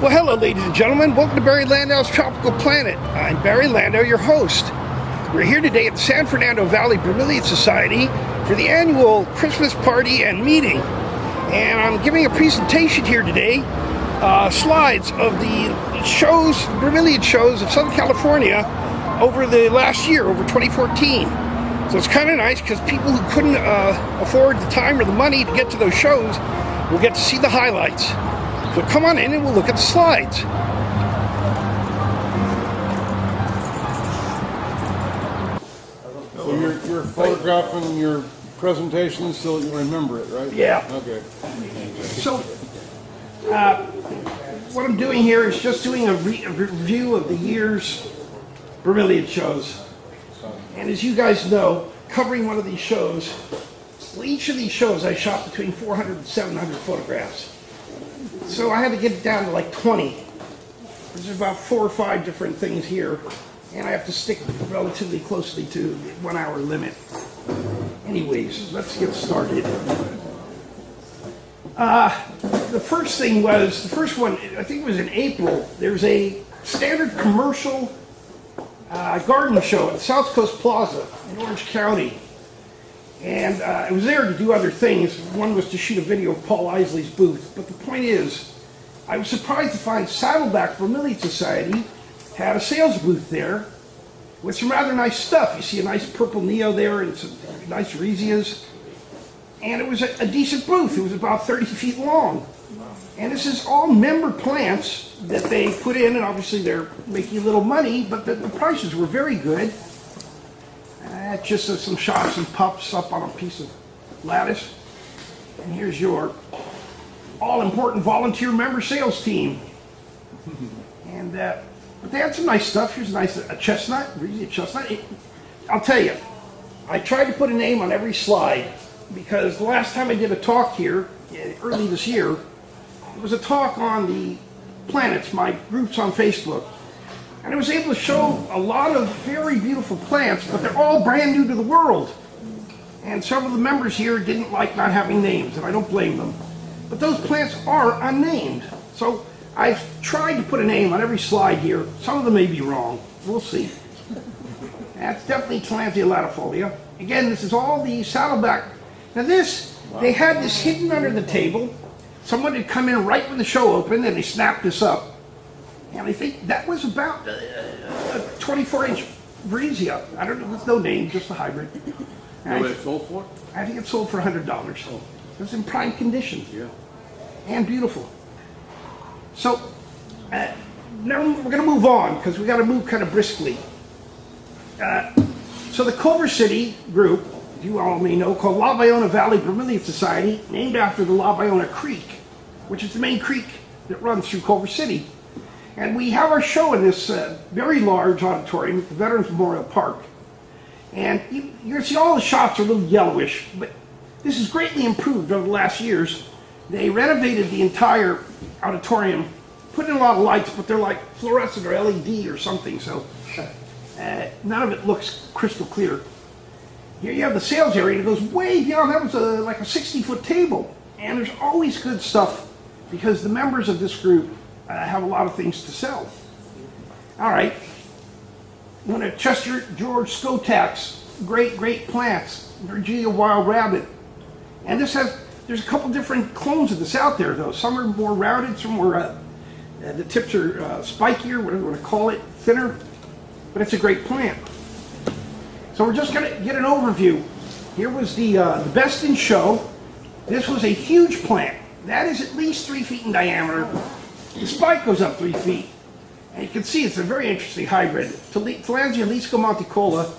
Well, hello, ladies and gentlemen. Welcome to Barry Landau's Tropical Planet. I'm Barry Landau, your host. We're here today at the San Fernando Valley Bromeliad Society for the annual Christmas party and meeting. And I'm giving a presentation here today, slides of the shows, Bromeliad shows of Southern California over the last year, over 2014. So it's kind of nice because people who couldn't afford the time or the money to get to those shows will get to see the highlights. So come on in and we'll look at the slides. So you're photographing your presentation so that you remember it, right? Yeah. Okay. So what I'm doing here is just doing a review of the year's Bromeliad shows. And as you guys know, covering one of these shows, well, each of these shows I shot between 400 and 700 photographs. So I had to get it down to like 20. There's about 4 or 5 different things here, and I have to stick relatively closely to the 1 hour limit. Anyways, let's get started. The first one, I think it was in April, there's a standard commercial garden show at South Coast Plaza in Orange County. And I was there to do other things. One was to shoot a video of Paul Isley's booth. But the point is, I was surprised to find Saddleback Bromeliad Society had a sales booth there with some rather nice stuff. You see a nice purple Neo there and some nice Rezias. And it was a decent booth. It was about 30 feet long. And this is all member plants that they put in, and obviously they're making a little money, but the prices were very good. Just some shots and pups up on a piece of lattice. And here's your all-important volunteer member sales team. And but they had some nice stuff. Here's a chestnut, really a chestnut. I'll tell you, I tried to put a name on every slide because the last time I did a talk here, early this year, it was a talk on the planets, my groups on Facebook. And I was able to show a lot of very beautiful plants, but they're all brand new to the world. And several of the members here didn't like not having names, and I don't blame them. But those plants are unnamed. So I've tried to put a name on every slide here. Some of them may be wrong. We'll see. That's definitely Tillandsia latifolia. Again, this is all the Saddleback. Now they had this hidden under the table. Someone had come in right when the show opened, and they snapped this up. And I think that was about a 24-inch Brezia. I don't know, with no name, just a hybrid. You know what it sold for? I think it sold for $100. It was in prime condition. Yeah. And beautiful. So, now we're going to move on, because we got to move kind of briskly. So the Culver City group, you all may know, called La Bayona Valley Bromeliad Society, named after the La Bayona Creek, which is the main creek that runs through Culver City. And we have our show in this very large auditorium at the Veterans Memorial Park. And you're going to see all the shots are a little yellowish, but this is greatly improved over the last years. They renovated the entire auditorium, put in a lot of lights, but they're like fluorescent or LED or something, so none of it looks crystal clear. Here you have the sales area, and it goes way beyond. That was like a 60-foot table. And there's always good stuff because the members of this group have a lot of things to sell. All right. One of Chester George Skotak's great plants, Virginia Wild Rabbit. And there's a couple different clones of this out there, though. Some are more rounded, some more, the tips are spikier, whatever you want to call it, thinner. But it's a great plant. So we're just going to get an overview. Here was the best in show. This was a huge plant. That is at least 3 feet in diameter. The spike goes up 3 feet. And you can see it's a very interesting hybrid. Tillandsia liscomonticola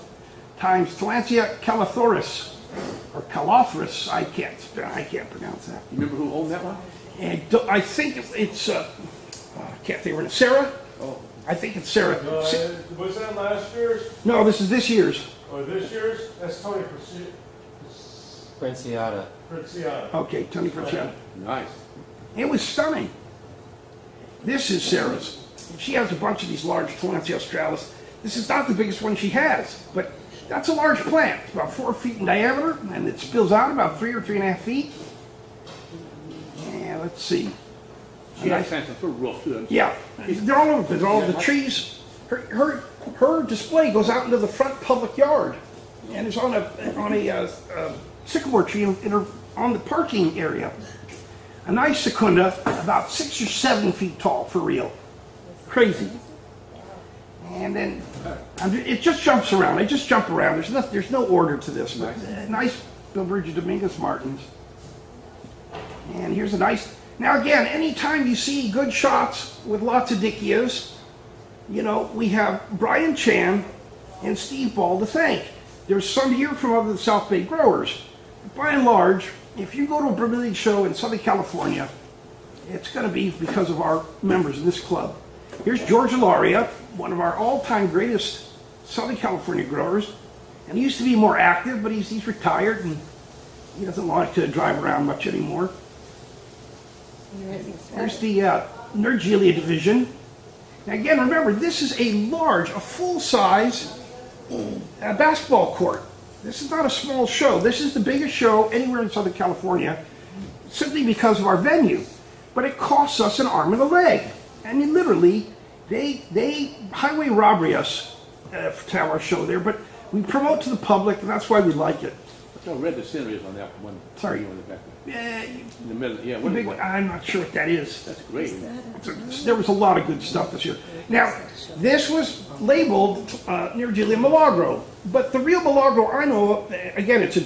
times Tillandsia calathorus, or calathorus. I can't pronounce that. You remember who owned that one? And I think it's I can't think of it. Sarah? Oh. I think it's Sarah. Was that last year's No, this is this year's. or this year's? That's Tony Princiata. Princiata. Okay, Tony Franciano. Nice. It was stunning. This is Sarah's. She has a bunch of these large Tillandsia australis. This is not the biggest one she has, but that's a large plant. It's about 4 feet in diameter, and it spills out about 3 or 3.5 feet. And let's see. She has plants on her roof too. Yeah, they're all over. They're all the trees. Her display goes out into the front public yard, and it's on a sycamore tree on the parking area. A nice secunda, about 6 or 7 feet tall for real. Crazy. And then it just jumps around. I just jump around. There's no order to this. But nice Bilbergia Dominguez Martins. And here's a nice. Now again, anytime you see good shots with lots of dickias, you know, we have Brian Chan and Steve Ball to thank. There's some here from other South Bay growers. But by and large, if you go to a Bromeliad show in Southern California, it's going to be because of our members of this club. Here's George Ilaria, one of our all-time greatest Southern California growers. And he used to be more active, but he's retired and he doesn't like to drive around much anymore. There's the Nergelia division. Now again, remember, this is a full-size basketball court. This is not a small show. This is the biggest show anywhere in Southern California, simply because of our venue. But it costs us an arm and a leg. I mean, literally, they highway robbery us to have our show there, but we promote to the public, and that's why we like it. Look how red the scenery is on that one. Sorry. In the back there. Yeah, In the middle, yeah. the big one, I'm not sure what that is. That's great. There was a lot of good stuff this year. Now, this was labeled Nergelia Milagro, but the real Milagro I know of, again, it's a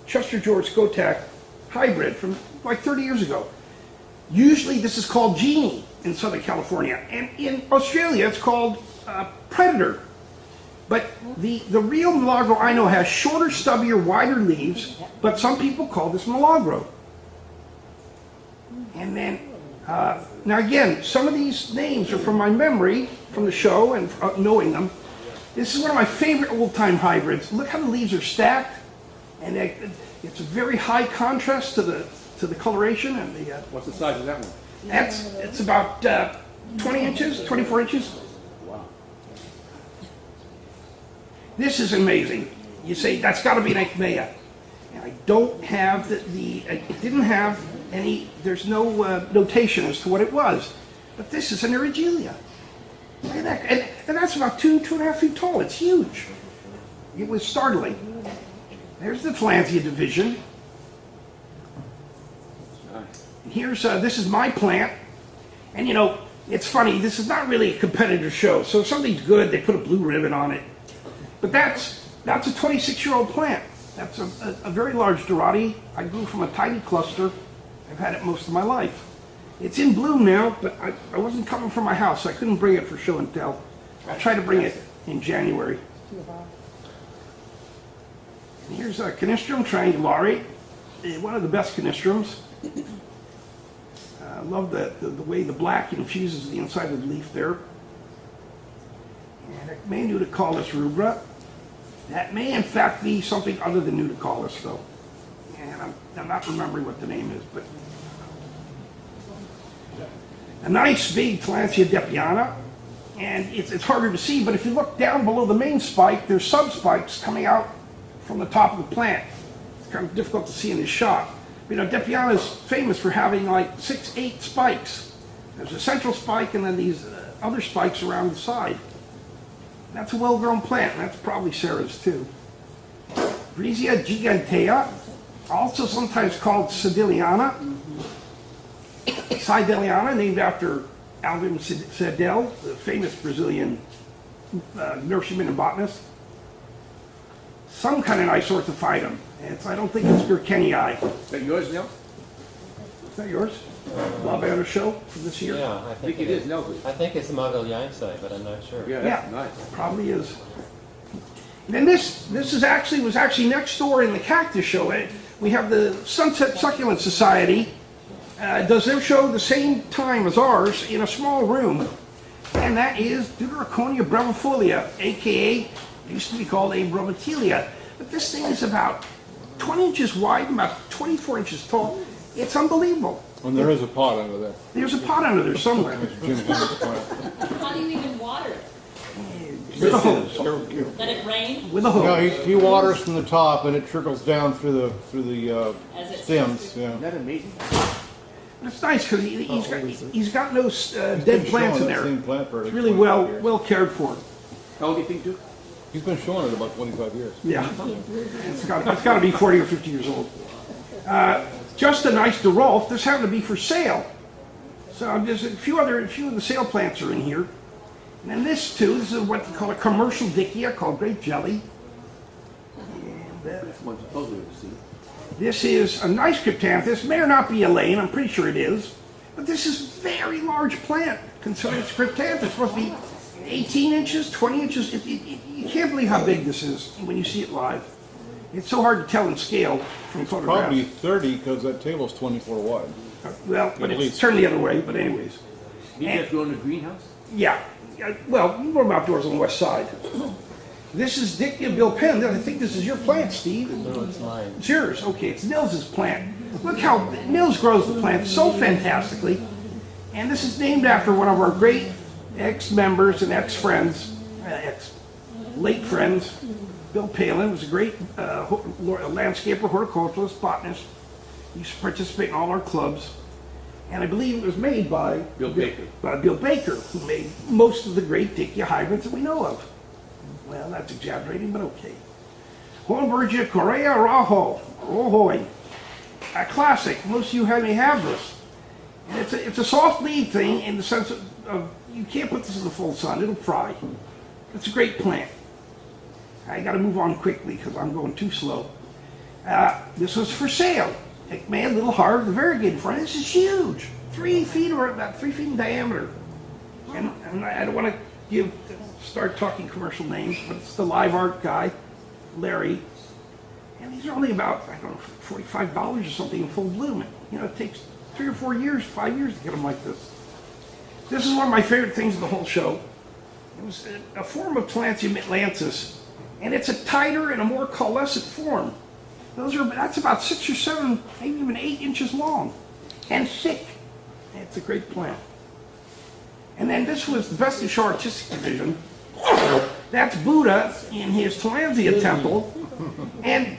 Chester George Skotak hybrid from like 30 years ago. Usually this is called Genie in Southern California, and in Australia it's called Predator. But the real Milagro I know has shorter, stubbier, wider leaves, but some people call this Milagro. And then, now again, some of these names are from my memory, from the show and knowing them. This is one of my favorite old-time hybrids. Look how the leaves are stacked, and it's a very high contrast to the coloration and the. What's the size of that one? It's about 20 inches, 24 inches. Wow. This is amazing. You say, that's got to be an Ecmea. And I don't have it didn't have any, there's no notation as to what it was. But this is an Nergelia. Look at that. And that's about 2.5 feet tall. It's huge. It was startling. There's the Phlansia division. Nice. Here's, this is my plant. And you know, it's funny, this is not really a competitor show. So if something's good, they put a blue ribbon on it. But that's a 26-year-old plant. That's a very large Dorati. I grew from a tiny cluster. I've had it most of my life. It's in bloom now, but I wasn't coming from my house, so I couldn't bring it for show and tell. I'll try to bring it in January. And here's a Canistrum triangulare, one of the best Canistrums. I love the way the black infuses the inside of the leaf there. And it may Nudicalis rubra. That may in fact be something other than Nudicalis though. And I'm not remembering what the name is, but a nice big Phlansia depiana. And it's harder to see, but if you look down below the main spike, there's sub-spikes coming out from the top of the plant. It's kind of difficult to see in this shot. You know, depiana is famous for having like 6-8 spikes. There's a central spike and then these other spikes around the side. That's a well-grown plant, and that's probably Sarah's too. Brizia gigantea, also sometimes called Sedeliana. Sedeliana, named after Alvin Sedel, the famous Brazilian nurseryman and botanist. Some kind of nice orthophytum. I don't think it's Burkennii. Is that yours, Nell? Is that yours? Lavanda show from this year? Yeah, I think it is, Nell. I think it's Magalhães, but I'm not sure. Yeah, that's nice. Probably is. And this was actually next door in the cactus show. We have the Sunset Succulent Society does their show the same time as ours in a small room, and that is Deuteraconia brevifolia, aka used to be called A. bromatilia. But this thing is about 20 inches wide and about 24 inches tall. It's unbelievable. And there is a pot under there. There's a pot under there somewhere. Jim Henry's plant. How do you even water it? With a hose. Let it rain With a No, hose. he waters from the top and it trickles down through the as it stems. sits? Yeah. Isn't that amazing? It's nice because he's got no dead plants in there. Same plant for It's really 25 years. well cared for. How old do you think, too? He's been showing it about 25 years. Yeah, it's got to be 40 or 50 years old. Just a nice DeRolf. This happened to be for sale. So there's a few of the sale plants are in here. And then this is what they call a commercial dickia called Grape Jelly. And That's one supposedly to see. this is a nice cryptanthus. May or not be a lane, I'm pretty sure it is. But this is a very large plant, considering it's cryptanthus. It's supposed to be 18 inches, 20 inches. You can't believe how big this is when you see it live. It's so hard to tell in scale from photographs. Probably 30 because that table's 24 wide. Well, but At it's least. turned the other way, but anyways. Did you guys grow in the greenhouse? Yeah. Well, we grow them outdoors on the west side. This is Dickia Bill Penn. I think this is your plant, Steve. No, it's mine. It's yours. Okay, it's Nils' plant. Look how Nils grows the plant so fantastically. And this is named after one of our great ex-members and ex-friends, ex-late friends. Bill Palin was a great landscaper, horticulturalist, botanist. He used to participate in all our clubs. And I believe it was made by Bill Baker. By Bill Baker, who made most of the great Dickia hybrids that we know of. Well, that's exaggerating, but okay. Hornbergia Correa Rojoy. A classic. Most of you may have this. And it's a soft leaf thing in the sense of you can't put this in the full sun. It'll fry. It's a great plant. I got to move on quickly because I'm going too slow. This was for sale. Man, little hard, the variegated front. This is huge. 3 feet or about 3 feet in diameter. And I don't want to start talking commercial names, but it's the live art guy, Larry. And these are only about, I don't know, $45 or something in full bloom. You know, it takes 3 or 4 years, 5 years to get them like this. This is one of my favorite things of the whole show. It was a form of Tillandsia atlantis, and it's a tighter and a more coalescent form. That's about 6 or 7, maybe even 8 inches long, and thick. It's a great plant. And then this was the Best in Show Artistic Division. That's Buddha in his Tillandsia temple. And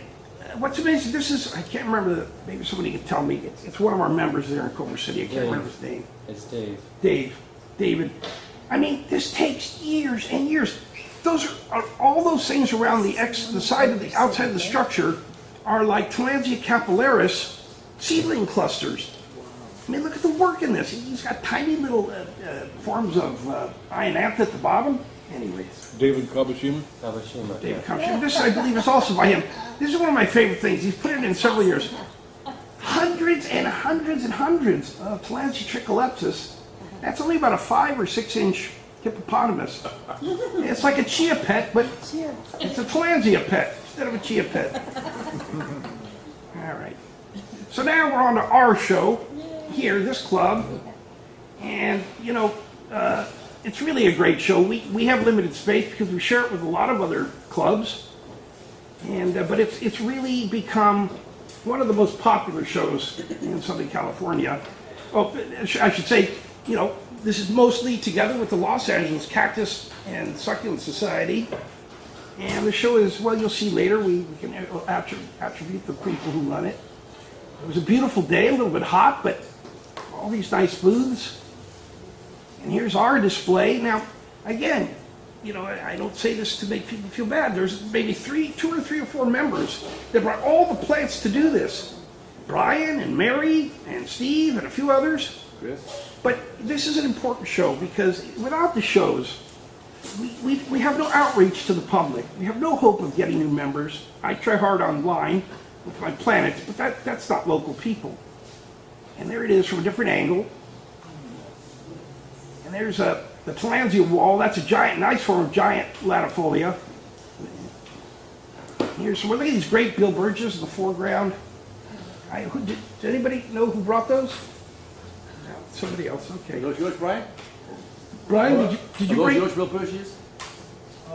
what's amazing, this is, I can't remember, maybe somebody can tell me, it's one of our members there in Culver City. I can't remember his name. It's Dave. David. I mean, this takes years and years. Those are all those things around the side of the outside of the structure are like Tillandsia capillaris seedling clusters. I mean, look at the work in this. He's got tiny little forms of ionantha at the bottom. Anyways, David Kabashima? Kawashima. David Yeah. Compton. This, I believe, is also by him. This is one of my favorite things. He's put it in several years. Hundreds and hundreds and hundreds of Tillandsia tricholepis. That's only about a 5 or 6 inch hippopotamus. It's like a chia pet, but it's a Tillandsia pet instead of a chia pet. All right. So now we're on to our show here, this club. And, you know, it's really a great show. We have limited space because we share it with a lot of other clubs. And but it's really become one of the most popular shows in Southern California. Oh, I should say, you know, this is mostly together with the Los Angeles Cactus and Succulent Society. And the show is, well, you'll see later, we can attribute the people who run it. It was a beautiful day, a little bit hot, but all these nice booths. And here's our display. Now, again, you know, I don't say this to make people feel bad. There's maybe 2 or 3 or 4 members that brought all the plants to do this. Brian and Mary and Steve and a few others. Chris? But this is an important show because without the shows, we have no outreach to the public. We have no hope of getting new members. I try hard online with my planets, but that's not local people. And there it is from a different angle. And there's the Tillandsia wall. That's a giant, nice form of giant latifolia. Here's some, look at these great Bill Burgess in the foreground. Does anybody know who brought those? No, somebody else, okay. Are those yours, Brian? Brian, did you Are those bring? yours, Bill Perseus? I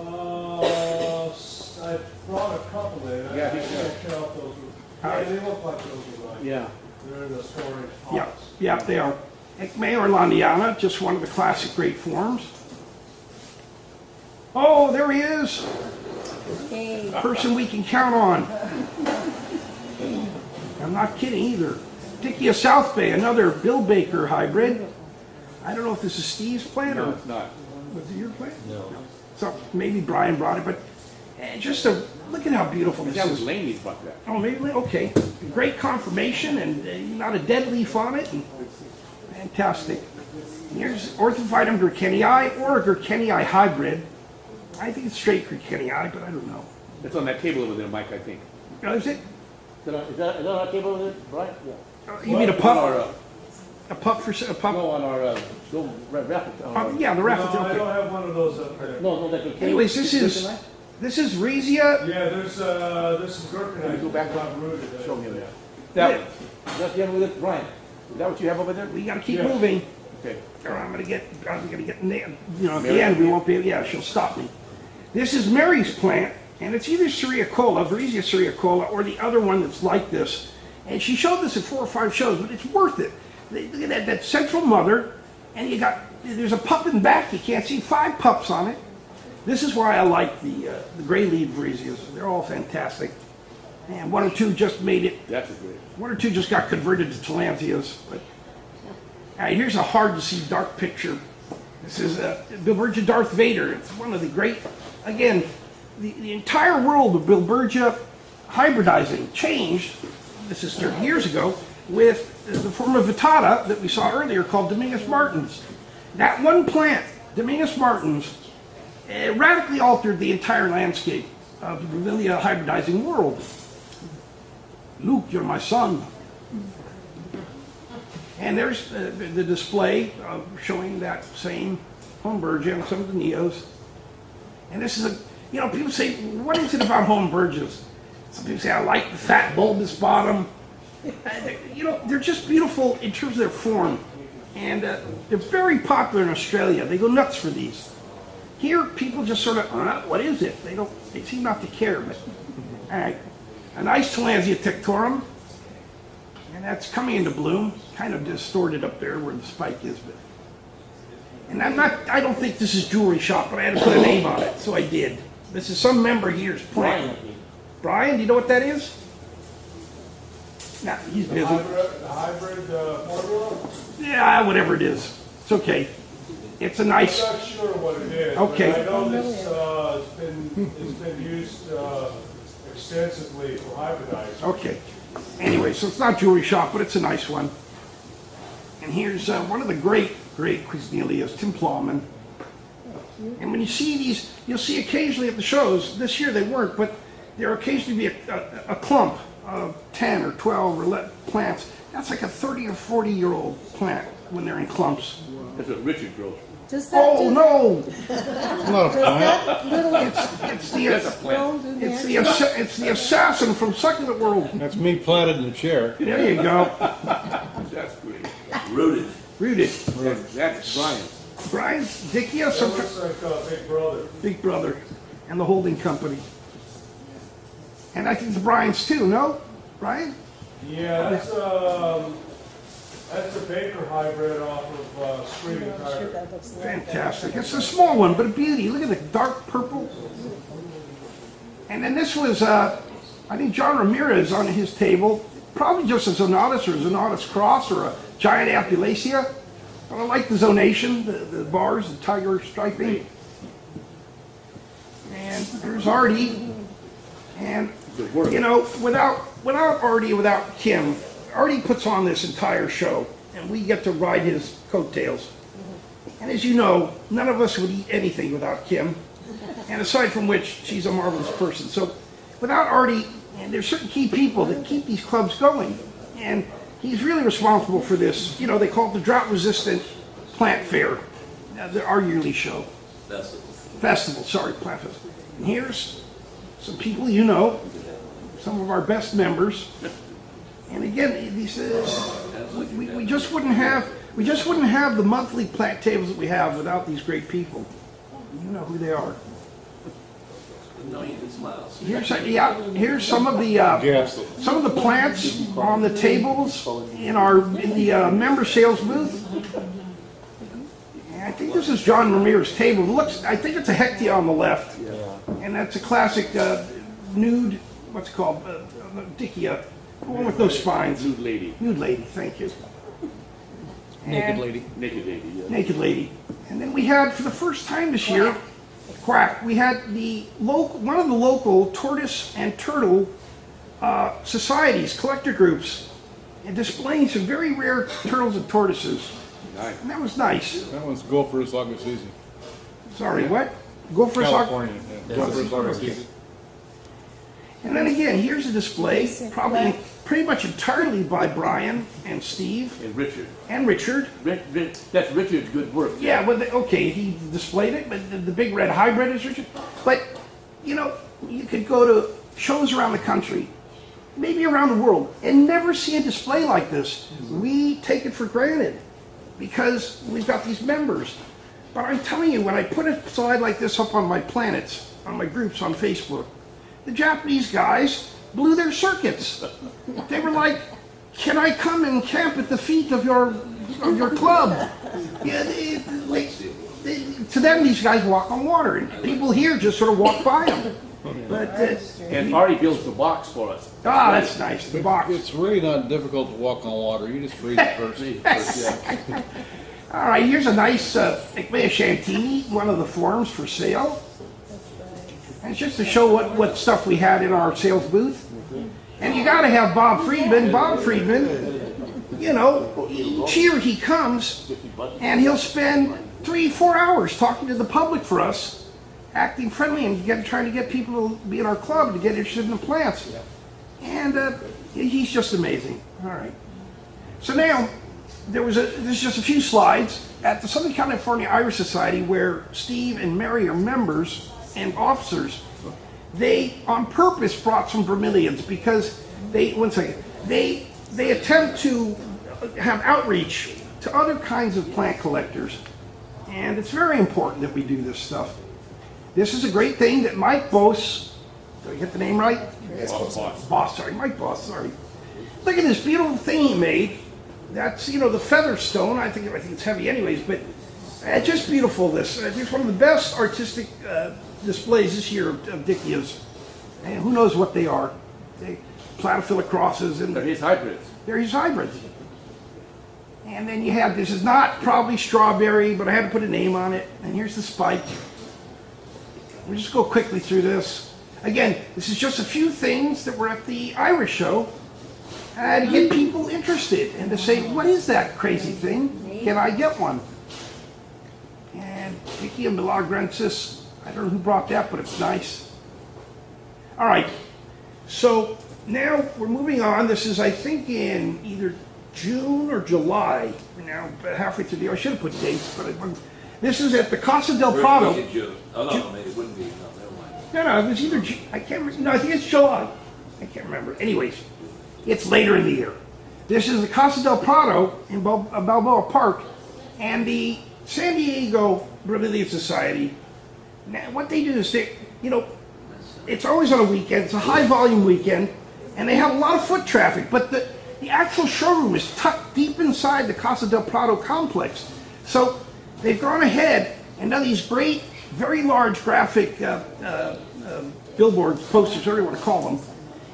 brought a couple there. Yeah, I I think so. can't count those. Yeah, they look like those are right. Yeah. They're in the storage Yeah, pots. yeah, they are. Ecme or Landiana, just one of the classic great forms. Oh, there he is. Person we can count on. I'm not kidding either. Dickia South Bay, another Bill Baker hybrid. I don't know if this is Steve's plant No, or it's not. was it your plant? No. So maybe Brian brought it, but just a look at how beautiful this That was is. Laney's bought that. Oh, maybe okay. Great conformation and not a dead leaf on it. And fantastic. Here's Orthophytum Gerkenii or a Gerkenii hybrid. I think it's straight Gerkenii, but I don't know. It's on that table over there, Mike, I think. Oh, is it? Is that on our table over there, Brian? Yeah. You mean a On pup? our, A pup for a pup? no, on our, little raffle. Yeah, the No, raffle. I Okay. don't have one of those up there. No, that's okay. Anyways, this is Rhesia. Yeah, this is Gurkenite. Go back Not rooted. Show me that. That one. Is that the one with it, Brian? Is that what you have over there? We got to keep Yeah. moving. Okay. Or I'm gonna get nailed. You know, at the end we won't be. Yeah, she'll stop me. This is Mary's plant, and it's either Syriacola, Vresia syriacola, or the other one that's like this. And she showed this at 4 or 5 shows, but it's worth it. Look at that central mother, and there's a pup in the back. You can't see 5 pups on it. This is why I like the gray lead Vresias. They're all fantastic. And 1 or 2 just made it. That's a great. 1 or 2 just got converted to Tillandsias. But all right, here's a hard to see dark picture. This is Bilbergia Darth Vader. It's one of the great, again, the entire world of Bilbergia hybridizing changed, this is 30 years ago, with the form of Vittata that we saw earlier called Domingus martins. That one plant, Domingus martins, radically altered the entire landscape of the Bromeliad hybridizing world. Luke, you're my son. And there's the display showing that same Holmbergia and some of the Neos. And this is people say, what is it about Holmbergias? Some people say, I like the fat bulbous bottom. They're just beautiful in terms of their form. And they're very popular in Australia. They go nuts for these. Here, people just sort of, what is it? They seem not to care. But, all right. A nice Tillandsia tectorum. And that's coming into bloom, kind of distorted up there where the spike is. But, and I don't think this is jewelry shop, but I had to put a name on it, so I did. This is some member here's plant. Brian, do you know what that is? Nah, he's busy. The hybrid formula? Yeah, whatever it is. It's okay. It's a I'm nice, not sure what it is. Okay. But I know this, it's been used extensively for hybridizing. okay. Anyway, so it's not jewelry shop, but it's a nice one. And here's one of the great Quisnelias, Tim Plowman. And when you see these, you'll see occasionally at the shows, this year they weren't, but there occasionally be a clump of 10 or 12 or 11 plants. That's like a 30 or 40-year-old plant when they're in clumps. That's what Richard grows. Does that Oh, do no! does that little It's the assassin from Succulent World. That's me planted in the chair. There you go. That's great. Rooted. Rooted. That's Brian's. Brian Dickia, That some looks like Big Brother. Big Brother, and the holding company. And I think the Brian's too, no? Brian? Yeah, that's a Baker hybrid off of Screaming I'm sure Tiger. that looks like Fantastic. It's a small one, but a beauty. Look at the dark purple. And then this was, I think John Ramirez on his table, probably just a Zonatus or a Zonatus cross or a giant Apulacea. But I like the zonation, the bars, the tiger striping. And there's Artie. And, without Artie, without Kim, Artie puts on this entire show, and we get to ride his coattails. And as you know, none of us would eat anything without Kim. And aside from which, she's a marvelous person. So without Artie, and there's certain key people that keep these clubs going. And he's really responsible for this. They call it the drought-resistant plant fair, our yearly show. Festival, sorry, plant festival. And here's some people some of our best members. And again, these we just wouldn't have the monthly plant tables that we have without these great people. You know who they are. Here's some of the plants on the tables in the member sales booth. And I think this is John Ramire's table. I think it's a Hectia on the left, and that's a classic nude. What's it called Dickia one with no spines. Nude lady. Nude lady, thank you. Naked lady. Naked lady, yeah. Naked lady. And then we had, for the first time this year, Quack, we had one of the local tortoise and turtle societies, collector groups, and displaying some very rare turtles and tortoises. Nice. And that was nice. That one's Gopher Saugus. Sorry, what? Go for a sock. California. Yeah. Gopher Saugus. And then again, here's a display, probably pretty much entirely by Brian and Steve And Richard. and Richard. That's Richard's good work. Yeah, well, okay, he displayed it, but the big red hybrid is Richard. But, you know, you could go to shows around the country, maybe around the world, and never see a display like this. We take it for granted because we've got these members. But I'm telling you, when I put a slide like this up on my planets, on my groups on Facebook, the Japanese guys blew their circuits. They were like, "Can I come and camp at the feet of your club?" Yeah, to them, these guys walk on water, and people here just sort of walk by them. But And Artie builds the box for us. that's nice. The box. It's really not difficult to walk on water. You just freeze it first. Yeah. All right, here's a nice Ecmea Chantini, one of the forms for sale. And it's just to show what stuff we had in our sales booth. And you got to have Bob Friedman. Bob Friedman, you know, each year he comes and he'll spend 3-4 hours talking to the public for us, acting friendly and trying to get people to be in our club to get interested in the plants. And he's just amazing. All right. So now, there's just a few slides at the Southern California Irish Society where Steve and Mary are members and officers. They on purpose brought some bromeliads because they attempt to have outreach to other kinds of plant collectors, and it's very important that we do this stuff. This is a great thing that Mike Boss, did I get the name right? Boss, sorry, Mike Boss, sorry. Look at this beautiful thing he made. That's, you know, the feather stone. I think it's heavy anyways, but just beautiful. This it's one of the best artistic displays this year of Dickias. And who knows what they are? They platyphylla crosses and They're his hybrids. they're his hybrids. And then you have, this is not probably strawberry, but I had to put a name on it. And here's the spike. We'll just go quickly through this. Again, this is just a few things that were at the Irish show to get people interested and to say, what is that crazy thing? Can I get one? And Dickia milagrensis, I don't know who brought that, but it's nice. All right, so now we're moving on. This is, I think, in either June or July. We're now halfway through the year. I should have put dates, but this is at the Casa del Prado. Oh, no, maybe it wouldn't be. No, never mind. No, it was either, I can't remember. No, I think it's July. I can't remember. Anyways, it's later in the year. This is the Casa del Prado in Balboa Park and the San Diego Bromeliad Society. Now, what they do is they, you know, it's always on a weekend. It's a high volume weekend, and they have a lot of foot traffic. But the actual showroom is tucked deep inside the Casa del Prado complex. So they've gone ahead and done these great, very large graphic billboards, posters, whatever you want to call them,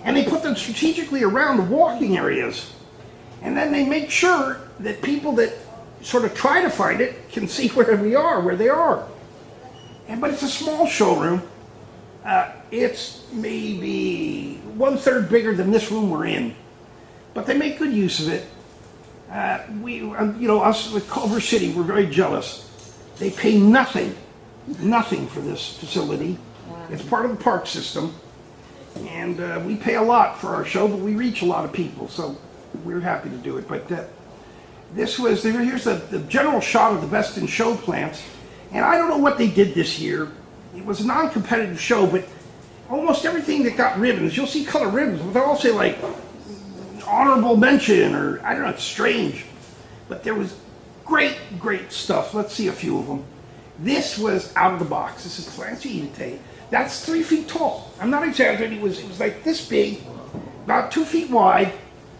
and they put them strategically around the walking areas. And then they make sure that people that sort of try to find it can see where they are. But it's a small showroom. It's maybe 1/3 bigger than this room we're in. But they make good use of it. Us at Culver City, we're very jealous. They pay nothing for this facility. It's part of the park system. And we pay a lot for our show, but we reach a lot of people, so we're happy to do it. But here's the general shot of the best in show plants. And I don't know what they did this year. It was a non-competitive show, but almost everything that got ribbons, you'll see color ribbons, but they'll all say like honorable mention, or I don't know, it's strange. But there was great stuff. Let's see a few of them. This was out of the box. This is Clancy Idite. That's 3 feet tall. I'm not exaggerating. It was like this big, about 2 feet wide,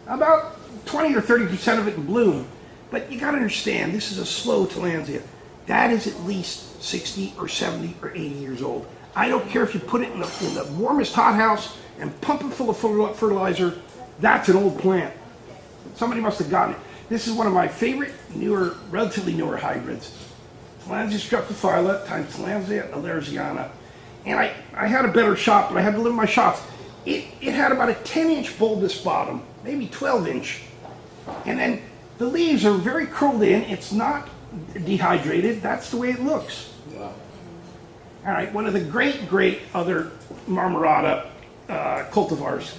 about 20 or 30% of it in bloom. But you got to understand, this is a slow Tillandsia. That is at least 60 or 70 or 80 years old. I don't care if you put it in the warmest hothouse and pump it full of fertilizer. That's an old plant. Somebody must have gotten it. This is one of my favorite newer, relatively newer hybrids. Tillandsia streptophylla times Tillandsia aleriziana. And I had a better shot, but I had to limit my shots. It had about a 10-inch bulbous bottom, maybe 12-inch. And then the leaves are very curled in. It's not dehydrated. That's the way it looks. Wow. All right, one of the great other Marmorata cultivars.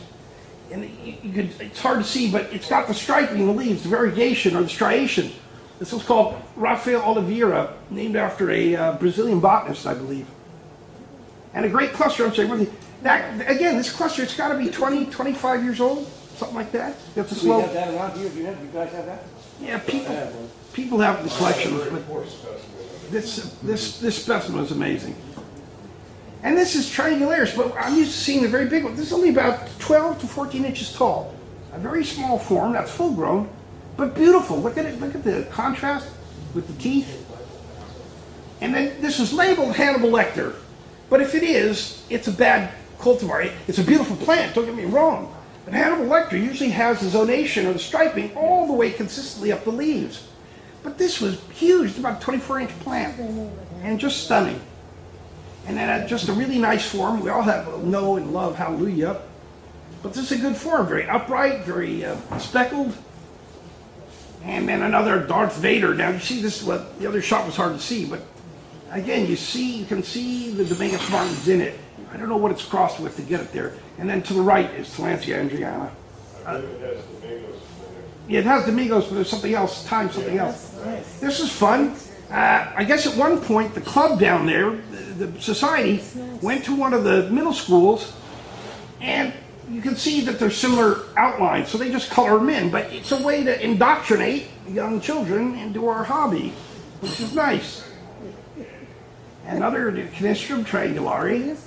And it's hard to see, but it's got the striping in the leaves, the variegation or the striation. This was called Rafael Oliveira, named after a Brazilian botanist, I believe. And a great cluster. I'm sorry, again, this cluster, it's got to be 20, 25 years old, something like that. It's a We slow. have that around here. Do you guys have that? Yeah, people have the collections, but this specimen is amazing. And this is triangularis, but I'm used to seeing the very big one. This is only about 12 to 14 inches tall. A very small form, that's full grown, but beautiful. Look at it, look at the contrast with the teeth. And then this is labeled Hannibal Lecter, but if it is, it's a bad cultivar. It's a beautiful plant, don't get me wrong. But Hannibal Lecter usually has the zonation or the striping all the way consistently up the leaves. But this was huge, it's about a 24-inch plant, and just stunning. And then just a really nice form. We all have know and love Hallelujah. But this is a good form, very upright, very speckled. And then another Darth Vader. Now you see this, what the other shot was hard to see, but again, you can see the Dominguez Martins in it. I don't know what it's crossed with to get it there. And then to the right is Tillandsia andriana. Yeah, it has Domingos, but there's something else, something else. This is fun. I guess at one point the club down there, the society, went to one of the middle schools, and you can see that there's similar outlines, so they just color them in. But it's a way to indoctrinate young children into our hobby, which is nice. Another Canistrum triangulari,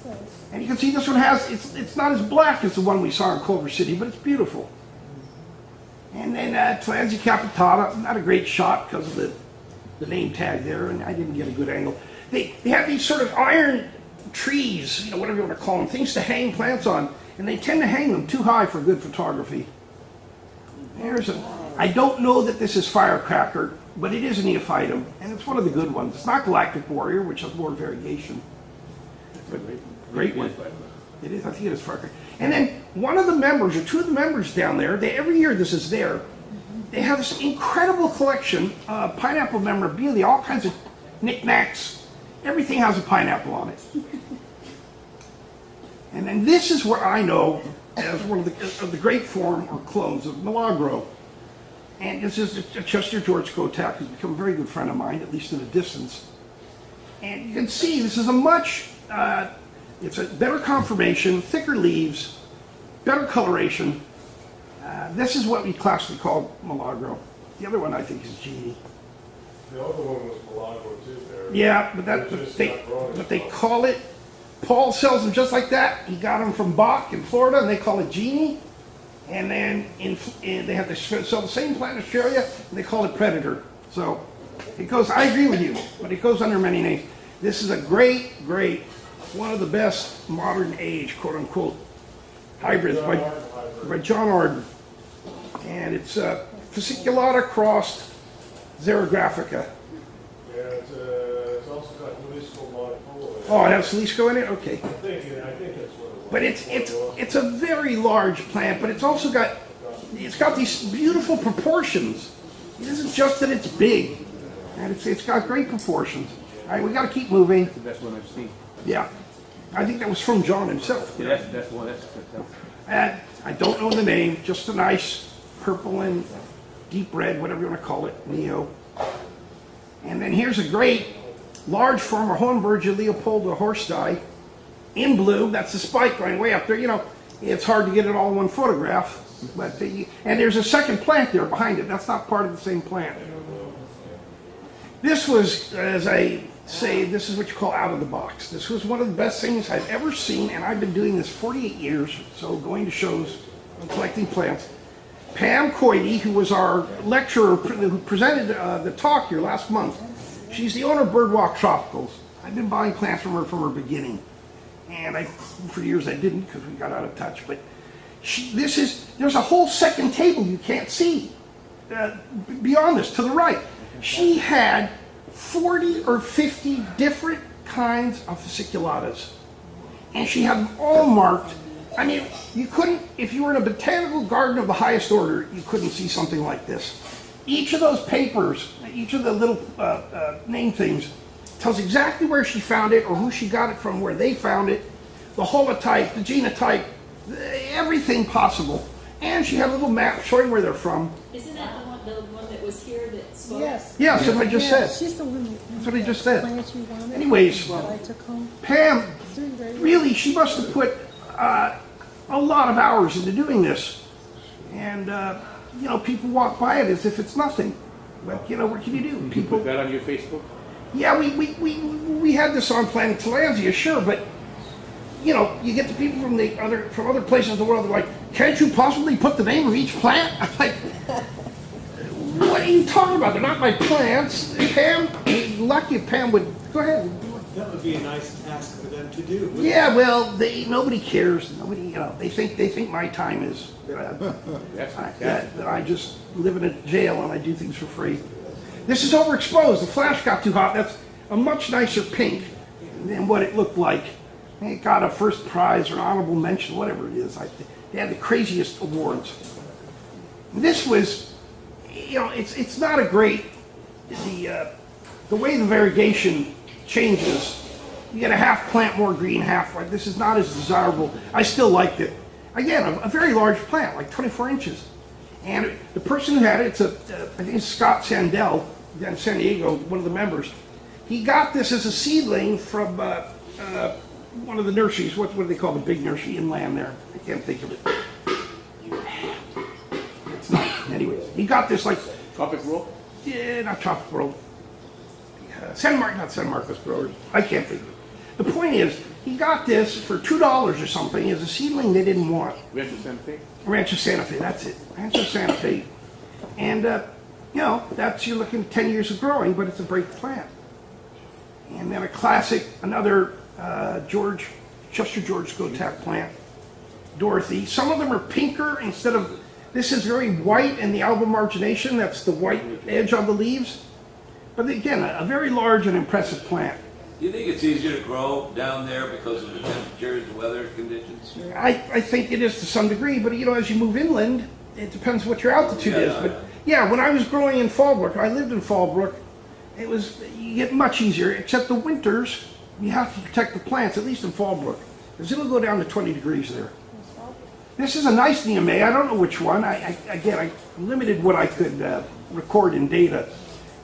and you can see this one has, it's not as black as the one we saw in Culver City, but it's beautiful. And then Tillandsia capitata, not a great shot because of the name tag there, and I didn't get a good angle. They have these sort of iron trees, whatever you want to call them, things to hang plants on, and they tend to hang them too high for good photography. I don't know that this is Firecracker, but it is a neophytum, and it's one of the good ones. It's not Galactic Warrior, which has more variegation, but great one. It is, I think it is Firecracker. And then one of the members, or two of the members down there, every year this is there, they have this incredible collection of pineapple memorabilia, all kinds of knickknacks. Everything has a pineapple on it. And then this is what I know as one of the great form or clones of Milagro. And this is Chester George Kotak, who's become a very good friend of mine, at least in the distance. And you can see this is it's a better conformation, thicker leaves, better coloration. This is what we classically call Milagro. The other one I think is Genie. The other one was Milagro too there. Yeah, but they call it, Paul sells them just like that. He got them from Bach in Florida, and they call it Genie. And then they have to sell the same plant in Australia, and they call it Predator. So it goes, I agree with you, but it goes under many names. This is a great, one of the best modern age, quote unquote, hybrids by John Arden. And it's fasciculata crossed Xerographica. Yeah, it's also got Jalisco Montpolo in it. Oh, it has Jalisco in it? Okay. I think that's what it was. But it's a very large plant, but it's also got these beautiful proportions. It isn't just that it's big, and it's got great proportions. All right, we got to keep moving. That's the best one I've seen. Yeah, I think that was from John himself. Yeah, that's the one. And I don't know the name, just a nice purple and deep red, whatever you want to call it, Neo. And then here's a great large form of Hohenbergia Leopolda Horsti in blue. That's the spike going way up there. It's hard to get it all in one photograph. But and there's a second plant there behind it. That's not part of the same plant. This was, as I say, this is what you call out of the box. This was one of the best things I've ever seen, and I've been doing this 48 years, so going to shows and collecting plants. Pam Coide, who was our lecturer who presented the talk here last month, she's the owner of Birdwalk Tropicals. I've been buying plants from her beginning. And for years I didn't because we got out of touch. But There's a whole second table you can't see beyond this to the right. She had 40 or 50 different kinds of fasciculatas, and she had them all marked. I mean, you couldn't, if you were in a botanical garden of the highest order, you couldn't see something like this. Each of those papers, each of the little name things, tells exactly where she found it or who she got it from, where they found it, the holotype, the genotype, everything possible. And she had a little map showing where they're from. Isn't that the one that was here that spoke? Yes. Yeah, that's what I just said. She's the one That's what I just said. plants you wanted. Anyways, that I took home. Pam, It's doing very well. really, she must have put a lot of hours into doing this. And, you know, people walk by it as if it's nothing. But, you know, what can you do? People. Put that on your Facebook? Yeah, we had this on Planet Talansia, sure, but you know, you get the people from other places in the world. They're like, can't you possibly put the name of each plant? I'm like, what are you talking about? They're not my plants. Pam, lucky if Pam would go ahead. That would be a nice task for them to do. wouldn't Yeah, well, nobody cares. Nobody, you know, they think my time is that I just live in a jail and I do things for free. This is overexposed. The flash got too hot. That's a much nicer pink than what it looked like. It got a first prize or honorable mention, whatever it is. They had the craziest awards. This was, you know, it's not a great, the way the variegation changes. You get a half plant more green, half white. This is not as desirable. I still liked it. Again, a very large plant, like 24 inches. And the person who had it, I think it's Scott Sandell, down in San Diego, one of the members. He got this as a seedling from one of the nurseries. What do they call the big nursery inland there? I can't think of it. It's not. Anyways, he got this like. Tropic World? Yeah, not Tropic World. Not San Marcos Growers. I can't think of it. The point is, he got this for $2 or something as a seedling they didn't want. Rancho Santa Fe? Rancho Santa Fe, that's it. Rancho Santa Fe. And, you know, you're looking at 10 years of growing, but it's a great plant. And then a classic, another Chester George Gotak plant, Dorothy. Some of them are pinker instead of, this is very white in the alba margination, that's the white edge on the leaves. But again, a very large and impressive plant. Do you think it's easier to grow down there because of the temperatures, the weather conditions? I think it is to some degree, but you know, as you move inland, it depends what your altitude is. But yeah, when I was growing in Fallbrook, I lived in Fallbrook, you get much easier, except the winters, you have to protect the plants, at least in Fallbrook, because it'll go down to 20 degrees there. This is a nice Neomea, I don't know which one. I limited what I could record in data.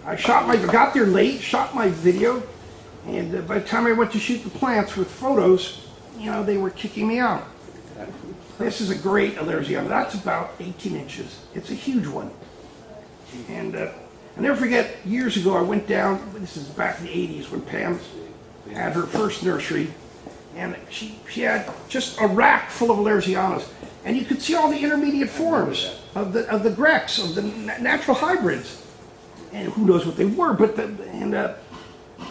I got there late, shot my video, and by the time I went to shoot the plants with photos, you know, they were kicking me out. This is a great Alerziana. That's about 18 inches. It's a huge one. And I never forget, years ago I went down, this is back in the 80s when Pam had her first nursery, and she had just a rack full of Alerzianas. And you could see all the intermediate forms of the Grex, of the natural hybrids. And who knows what they were, but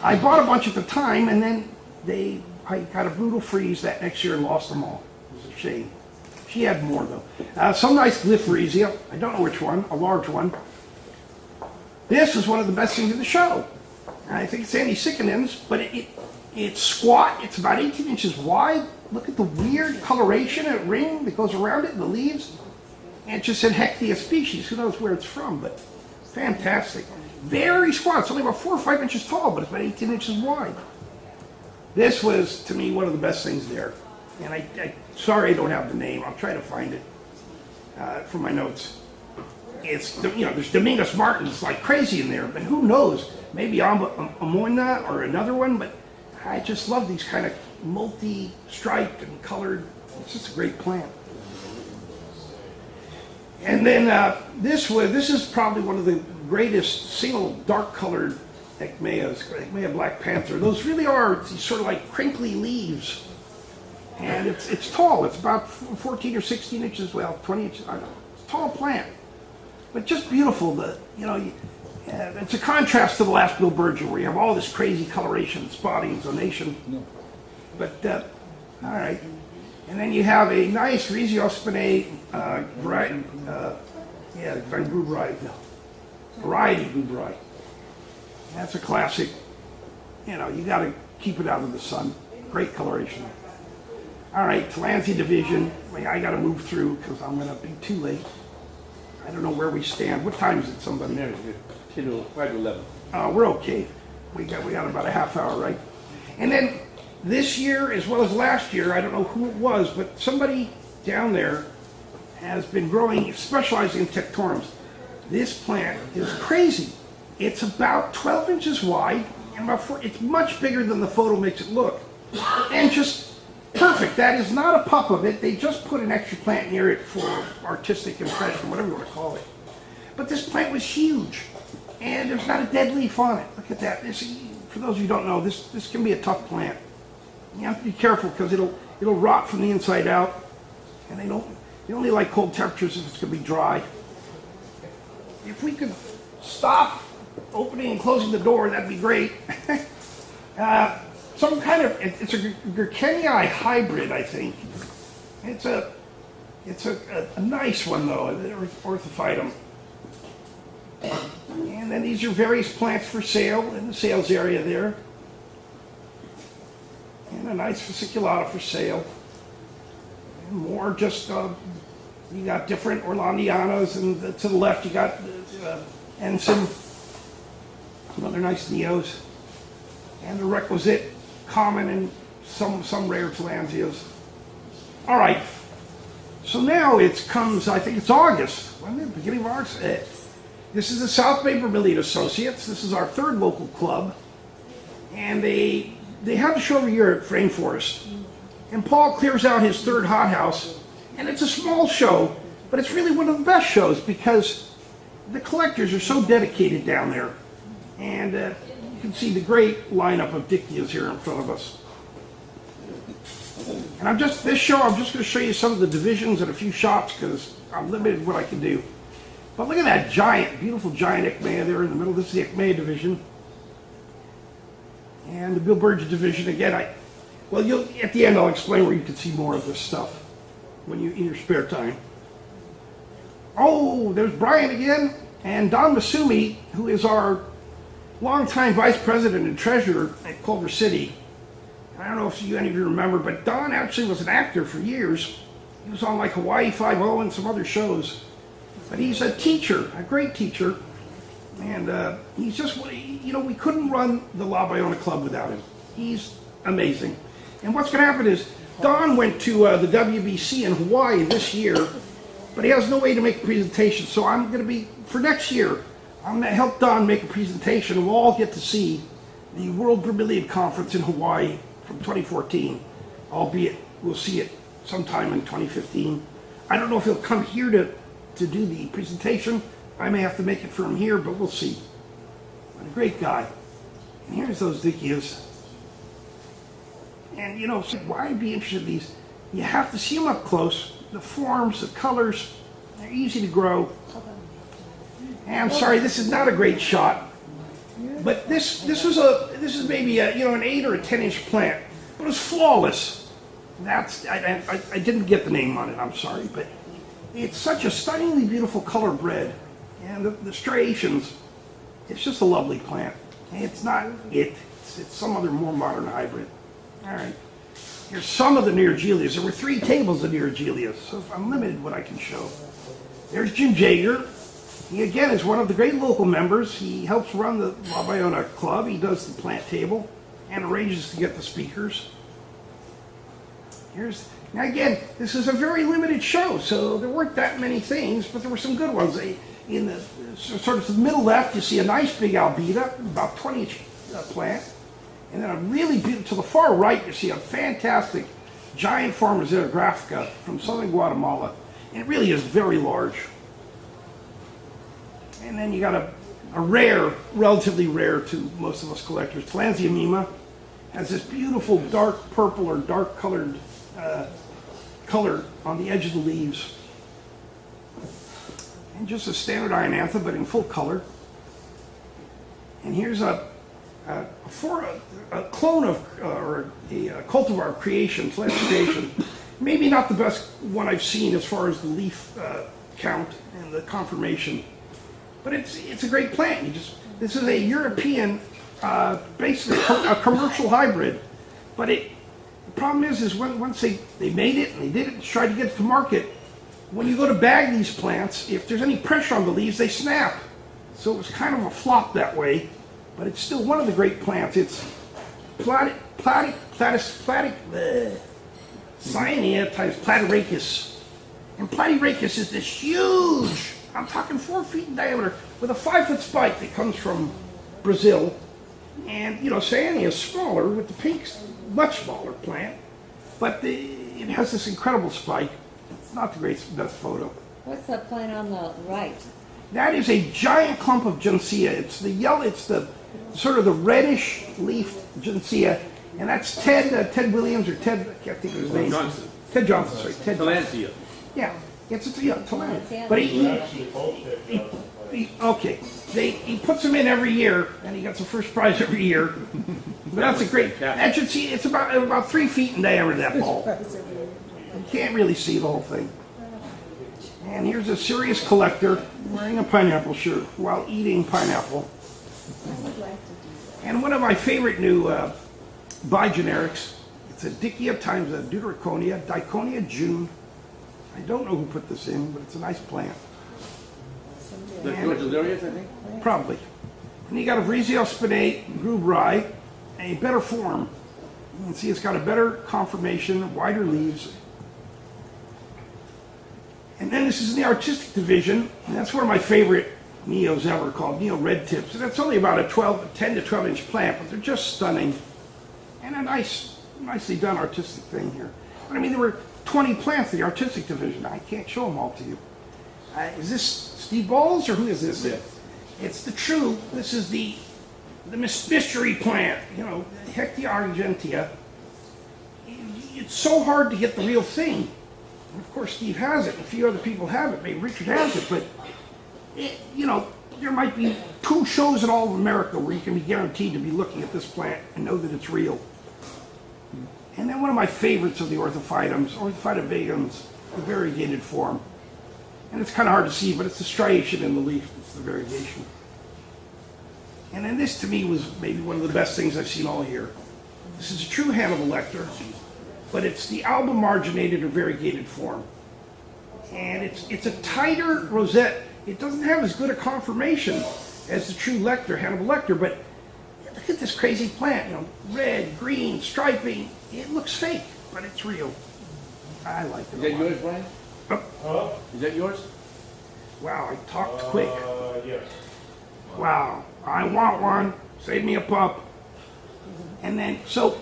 I bought a bunch at the time, and then I got a brutal freeze that next year and lost them all. It was a shame. She had more though. Some nice Glyphoresia, I don't know which one, a large one. This is one of the best things in the show. I think it's Andy Sickenen's, but it's squat, it's about 18 inches wide. Look at the weird coloration and ring that goes around it and the leaves. And it just said Hectea species, who knows where it's from, but fantastic. Very squat. It's only about 4 or 5 inches tall, but it's about 18 inches wide. This was, to me, one of the best things there. And sorry I don't have the name. I'll try to find it for my notes. It's, you know, there's Dominguez Martins like crazy in there, but who knows? Maybe Amoina or another one, but I just love these kind of multi-striped and colored. It's just a great plant. And then this is probably one of the greatest single dark-colored Ecmeas, Ecmea Black Panther. Those really are these sort of like crinkly leaves, and it's tall. It's about 14 or 16 inches, well, 20 inches. I don't know. It's a tall plant, but just beautiful. It's a contrast to the last Bill Berger, where you have all this crazy coloration, spotting, zonation. But all right. And then you have a nice Riesio Spinay variety, variety Gubrite. That's a classic. You know, you got to keep it out of the sun. Great coloration. All right, Tillandsia division. I got to move through because I'm going to be too late. I don't know where we stand. What time is it, somebody? There is good. 5 to 11. We're okay. We got about a half hour, right? And then this year, as well as last year, I don't know who it was, but somebody down there has been growing, specializing in tectorums. This plant is crazy. It's about 12 inches wide, and about 4, it's much bigger than the photo makes it look. And just perfect. That is not a pup of it. They just put an extra plant near it for artistic impression, whatever you want to call it. But this plant was huge, and there's not a dead leaf on it. Look at that. For those of you who don't know, this can be a tough plant. You have to be careful because it'll rot from the inside out, and they only like cold temperatures if it's going to be dry. If we could stop opening and closing the door, that'd be great. Some kind of, it's a Gerkenii hybrid, I think. It's a nice one though, orthophytum. And then these are various plants for sale in the sales area there. And a nice fasciculata for sale. And more just, you got different Orlandianas, and to the left you got Ensign, some other nice Neos, and the requisite common and some rare Tillandsias. All right, so now it comes, I think it's August, wasn't it? Beginning of August. This is the South Bay Bromeliad Associates. This is our third local club, and they have a show every year at Rainforest. And Paul clears out his third hothouse, and it's a small show, but it's really one of the best shows because the collectors are so dedicated down there. And you can see the great lineup of Dictyas here in front of us. And this show, I'm just going to show you some of the divisions and a few shots because I'm limited in what I can do. But look at that giant, beautiful giant Ichmea there in the middle. This is the Ichmea division. And the Bill Burgess division, again, at the end I'll explain where you can see more of this stuff when you in your spare time. Oh, there's Brian again, and Don Masumi, who is our longtime vice president and treasurer at Culver City. And I don't know if any of you remember, but Don actually was an actor for years. He was on like Hawaii Five-0 and some other shows. But he's a teacher, a great teacher. And he's just, we couldn't run the La Bayona Club without him. He's amazing. And what's going to happen is, Don went to the WBC in Hawaii this year, but he has no way to make a presentation. So I'm going to be, for next year, I'm going to help Don make a presentation. We'll all get to see the World Bromeliad Conference in Hawaii from 2014, albeit we'll see it sometime in 2015. I don't know if he'll come here to do the presentation. I may have to make it for him here, but we'll see. What a great guy. And here's those Dictyas. And why be interested in these? You have to see them up close. The forms, the colors, they're easy to grow. And I'm sorry, this is not a great shot. But this is maybe an 8 or a 10-inch plant. But it was flawless. I didn't get the name on it, I'm sorry, but it's such a stunningly beautiful color bred. And the striations, it's just a lovely plant. It's not it's some other more modern hybrid. All right. Here's some of the Neergelias. There were 3 tables of Neergelias, so I'm limited what I can show. There's Jim Jager. He, again, is one of the great local members. He helps run the La Bayona Club. He does the plant table and arranges to get the speakers. Now, again, this is a very limited show, so there weren't that many things, but there were some good ones. In the sort of the middle left, you see a nice big albida, about 20-inch plant. And then a really beautiful, to the far right, you see a fantastic giant form of Xerographica from southern Guatemala. And it really is very large. And then you got a rare, relatively rare to most of us collectors, Tillandsia mima, has this beautiful dark purple or dark colored color on the edge of the leaves. And just a standard Ionantha, but in full color. And here's a clone of, or a cultivar creation, Tillandsia creation. maybe not the best one I've seen as far as the leaf count and the conformation, but it's a great plant. This is a European, basically a commercial hybrid, but the problem is once they made it and they did it, tried to get it to market, when you go to bag these plants, if there's any pressure on the leaves, they snap. So it was kind of a flop that way, but it's still one of the great plants. It's Cyanea times Platyrachus. And Platyrachus is this huge, I'm talking 4 feet in diameter, with a 5-foot spike that comes from Brazil. And, Cyanea is smaller, with the pink's much smaller plant, but it has this incredible spike. It's not the best photo. What's that plant on the right? That is a giant clump of gentiana. It's the yellow, it's the sort of the reddish leaf gentiana, and that's Ted Williams, or Ted, I can't think of his name. Johnson. Ted Johnson, sorry. Ted Johnson. Valencia. Yeah, it's Tillandsia. Tillandsia. But We actually both picked up. he puts them in every year, and he gets the first prize every year. But that's a great, that gentiana, it's about 3 feet in diameter, that ball. You can't really see the whole thing. And here's a serious collector wearing a pineapple shirt while eating pineapple. And one of my favorite new bigenerics, it's a Dickia times a Deuteraconia, Diconia June. I don't know who put this in, but it's a nice plant. The George Darius, I think? Probably. And you got a Vrizio spinate, Grubri, a better form. You can see it's got a better conformation, wider leaves. And then this is in the artistic division, and that's one of my favorite Neos ever, called Neo Red Tips. And that's only about a 10 to 12 inch plant, but they're just stunning. And a nicely done artistic thing here. But I mean, there were 20 plants in the artistic division. I can't show them all to you. Is this Steve Balls, or who is this? Yes. It's this is the mystery plant, Hectia argentea. It's so hard to get the real thing. And of course, Steve has it, and a few other people have it. Maybe Richard has it, but there might be 2 shows in all of America where you can be guaranteed to be looking at this plant and know that it's real. And then one of my favorites of the orthophytums, Orthophyta vagans, the variegated form. And it's kind of hard to see, but it's the striation in the leaf. It's the variegation. And then this, to me, was maybe one of the best things I've seen all year. This is a true Hannibal Lecter, but it's the album marginated or variegated form. And it's a tighter rosette. It doesn't have as good a conformation as the true Lecter, Hannibal Lecter, but look at this crazy plant, red, green, striping. It looks fake, but it's real. I like it. Is that yours, Brian? Huh? Is that yours? Wow, I talked quick. Yes. Wow, I want one. Save me a pup. And then, so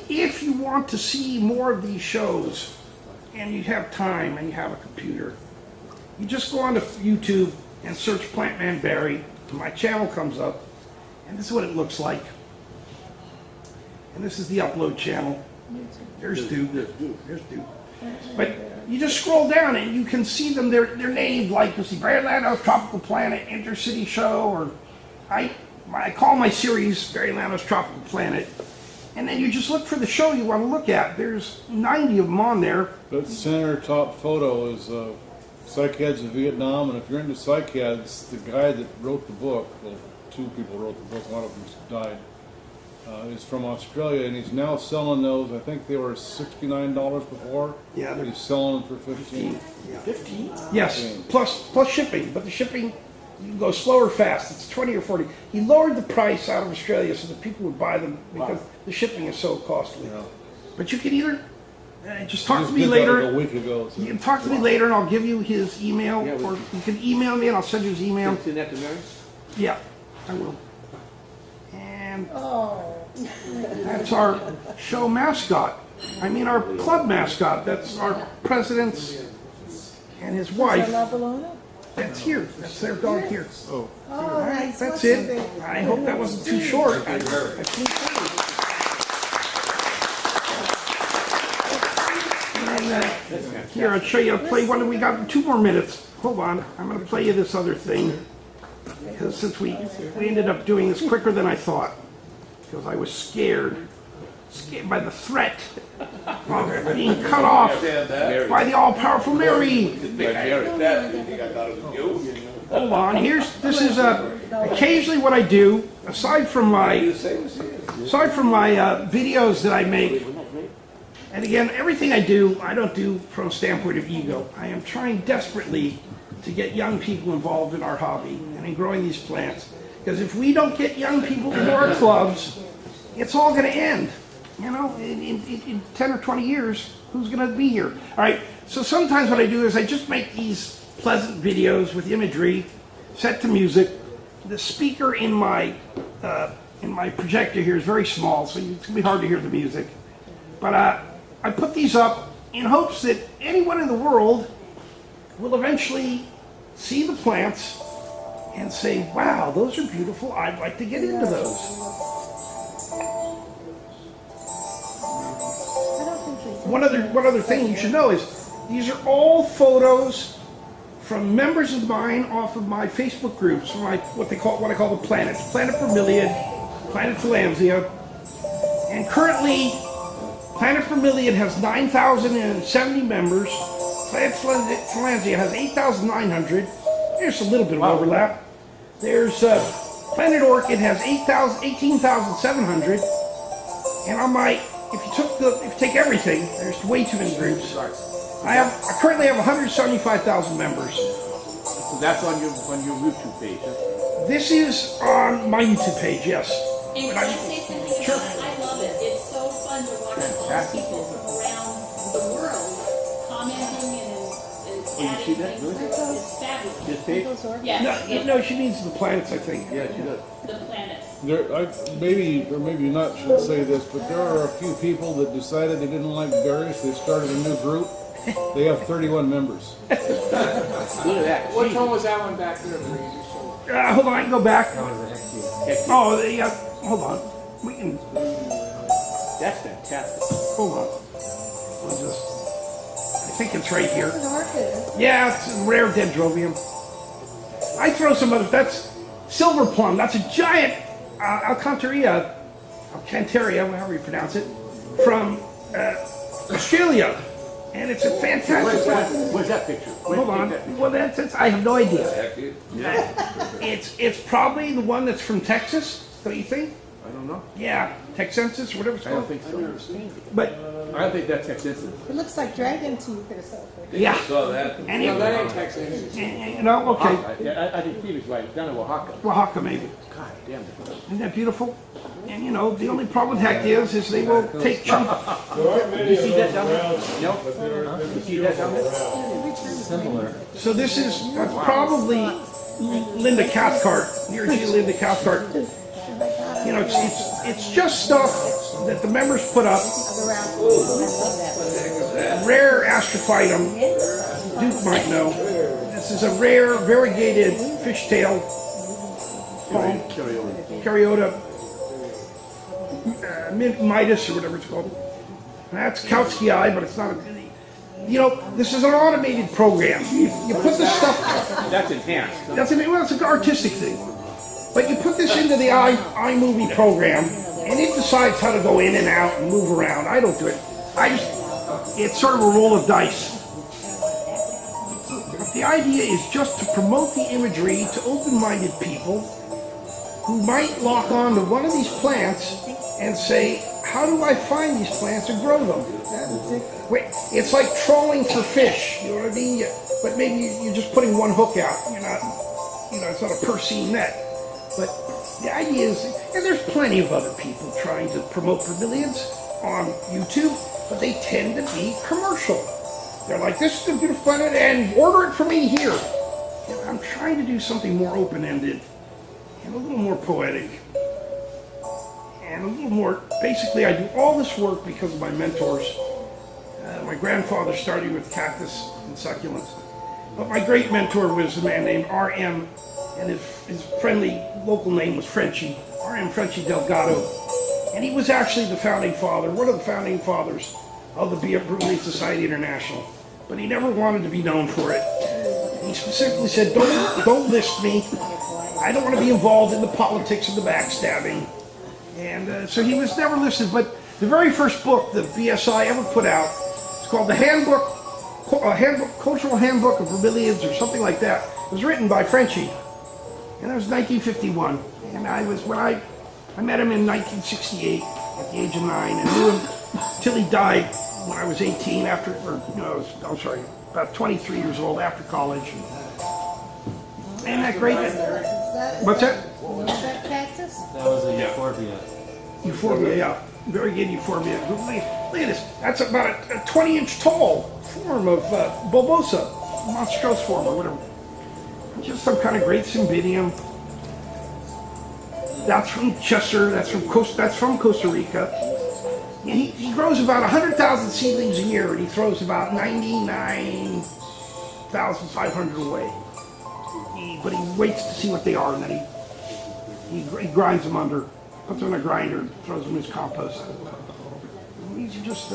if you want to see more of these shows, and you have time and you have a computer, you just go onto YouTube and search Plantman Barry. My channel comes up, and this is what it looks like. And this is the upload channel. There's Duke. There's Duke. But you just scroll down and you can see them. They're named like, you see, Barry Landau's Tropical Planet, Intercity Show, or I call my series Barry Landau's Tropical Planet. And then you just look for the show you want to look at. There's 90 of them on there. That center top photo is Psychads of Vietnam, and if you're into Psychads, the guy that wrote the book, well, 2 people wrote the book, one of them died, is from Australia, and he's now selling those. I think they were $69 before. Yeah, they're He's selling them for $15. Yeah. 15? Yes, plus shipping. But the shipping, you can go slow or fast. It's 20 or 40. He lowered the price out of Australia so that people would buy them because the shipping is so costly. Yeah. But you can either just talk Just to me did that later. like a week ago. So. You can talk to me later, and I'll give you his email, Yeah, or you can email me, and I'll send you his email. Send that to Mary? Yeah, I will. And Oh. that's our show mascot. I mean, our club mascot. That's our president's and his Is that wife. La Bologna? That's here. That's their dog here. Oh. Oh, that's That's supposed it. to be. I hope that wasn't too short. I and, here, I'll show you. I'll play one. We got 2 more minutes. Hold on. I'm going to play you this other thing. Because since we ended up doing this quicker than I thought. Because I was scared. scared by the threat of being cut off Understand that? by the all-powerful Mary. That, you think I thought it was you? Hold on, this is occasionally what I do, aside from my videos that I make. And again, everything I do, I don't do from a standpoint of ego. I am trying desperately to get young people involved in our hobby and in growing these plants. Because if we don't get young people into our clubs, it's all going to end. You know, in 10 or 20 years, who's going to be here? All right, so sometimes what I do is I just make these pleasant videos with imagery set to music. The speaker in my projector here is very small, so it's going to be hard to hear the music. But I put these up in hopes that anyone in the world will eventually see the plants and say, wow, those are beautiful, I'd like to get into those. One other thing you should know is these are all photos from members of mine off of my Facebook groups, from what I call the planets, Planet Bromeliad, Planet Philanthia, and currently Planet Bromeliad has 9,070 members. Planet Philanthia has 8,900. There's a little bit of overlap. There's Planet Orchid has 18,700. And on my, if you take everything, there's way too many groups. I currently have 175,000 members. So that's on your YouTube page, huh? This is on my YouTube page, yes. And can I say something Sure. about it? I love it. It's so fun to watch all these people from around the world commenting and adding see that? things. Really? It's fabulous. This page? Yes, No, she means the planets, I think. Yeah, she does. the planets. Maybe or maybe not should say this, but there are a few people that decided they didn't like berries. They started a new group. They have 31 members. Look at that. Which one was that one back there where you just showed? Hold on, I can go back. Oh, yeah, hold on. We can, That's fantastic. hold on. I think it's right here. Yeah, it's a rare dendrobium. I throw some other, that's silver plum. That's a giant Alcantaria, however you pronounce it, from Australia. And it's a fantastic plant. Where's that picture? Hold on. Well, I have no idea. Heck, you. It's probably the one that's from Texas, don't you think? I don't know. Yeah, Texensis, whatever it's I don't called. think so. But, I don't think that's extensive. It looks like dragon teeth or something. yeah. Saw that. And No, that it, ain't Texas. you know, okay. Yeah, I think Steve is right. It's down in Oaxaca. Oaxaca, maybe. God damn it. Isn't that beautiful? And you know, the only problem with cacti is they will take chunks. There aren't many You of see those that down there? around, No? but there You see that down there? Similar. So this is probably Linda Cathcart, near G. Linda Cathcart. You know, it's just stuff that the members put up. Rare astrophytum. Duke might know. This is a rare variegated fishtail palm. Caryota Midas or whatever it's called. That's Kautsky eye, but it's not a. You know, this is an automated program. You put this stuff. That's enhanced. It's an artistic thing. But you put this into the iMovie program, and it decides how to go in and out and move around. I don't do it. It's sort of a roll of dice. The idea is just to promote the imagery to open-minded people who might lock on to one of these plants and say, how do I find these plants and grow them? Wait, it's like trawling for fish, you know what I mean? But maybe you're just putting one hook out. You're not, it's not a per scene net. But the idea is, and there's plenty of other people trying to promote bromeliads on YouTube, but they tend to be commercial. They're like, this is a beautiful planet, and order it for me here. And I'm trying to do something more open-ended, and a little more poetic, and a little more, basically I do all this work because of my mentors. My grandfather started with cactus and succulents, but my great mentor was a man named R.M., and his friendly local name was Frenchy, R.M. Frenchy Delgado. And he was actually the founding father, one of the founding fathers of the Bromeliad Society International. But he never wanted to be known for it. He specifically said, don't list me. I don't want to be involved in the politics of the backstabbing. And so he was never listed, but The very first book the BSI ever put out, it's called the Cultural Handbook of Bromeliads or something like that. It was written by Frenchie, and that was 1951. And I met him in 1968 at the age of 9, and knew him till he died when I was 18 about 23 years old after college. Ain't that great? What's that? Is that cactus? That was a euphorbia. Euphorbia, yeah. Variegated euphorbia. Look at this. That's about a 20-inch tall form of bulbosa, monstrose form or whatever. Just some kind of great cymbidium. That's from Chester. That's from Costa Rica. He grows about 100,000 seedlings a year, and he throws about 99,500 away. But he waits to see what they are, and then he grinds them under, puts them in a grinder, and throws them in his compost. These are just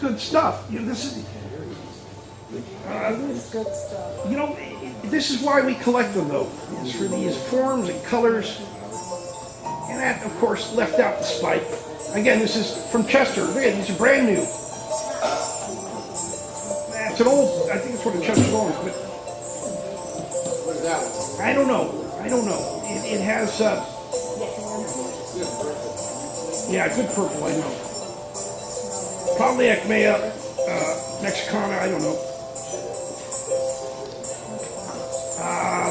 good stuff. This is Good stuff. this is why we collect them, though. It's for these forms and colors. And that, of course, left out the spike. Again, this is from Chester. Look at these are brand new. It's an old, I think it's one of Chester's old ones, but What is that one? I don't know. It has, yeah, good purple, I know. Probably Acmea mexicana, I don't know.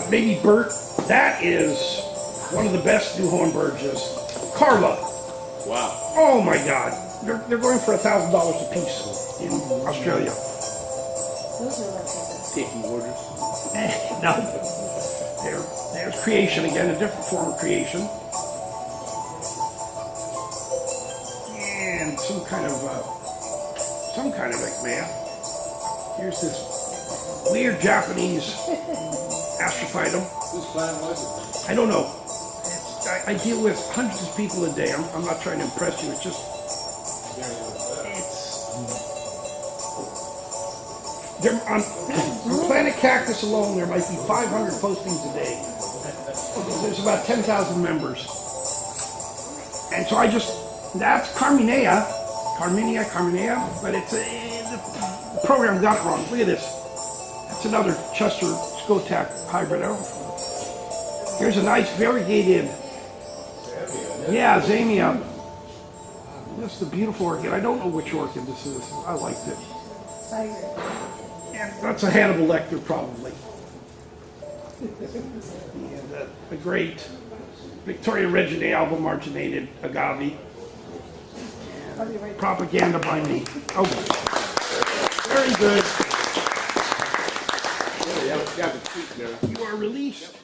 Maybe Bert. That is one of the best New Hornburges. Carla. Wow. Oh my God. They're going for $1,000 a piece in Australia. Those are like Taking orders. No. There's creation again, a different form of creation. And some kind of Acmea. Here's this weird Japanese astrophytum. Whose planet was it? I don't know. I deal with hundreds of people a day. I'm not trying to impress you. It's just, on Planet Cactus alone, there might be 500 postings a day. There's about 10,000 members. And so that's Carminea, but the program got it wrong. Look at this. That's another Chester Skotak hybrid. Here's a nice variegated, Zamia. That's the beautiful orchid. I don't know which orchid this is. I liked it. tiger. And that's a Hannibal Lecter, probably. And the great Victoria Reginae alba marginated agave. And propaganda by me. Oh, very good. Yeah, the tweet there. You are released.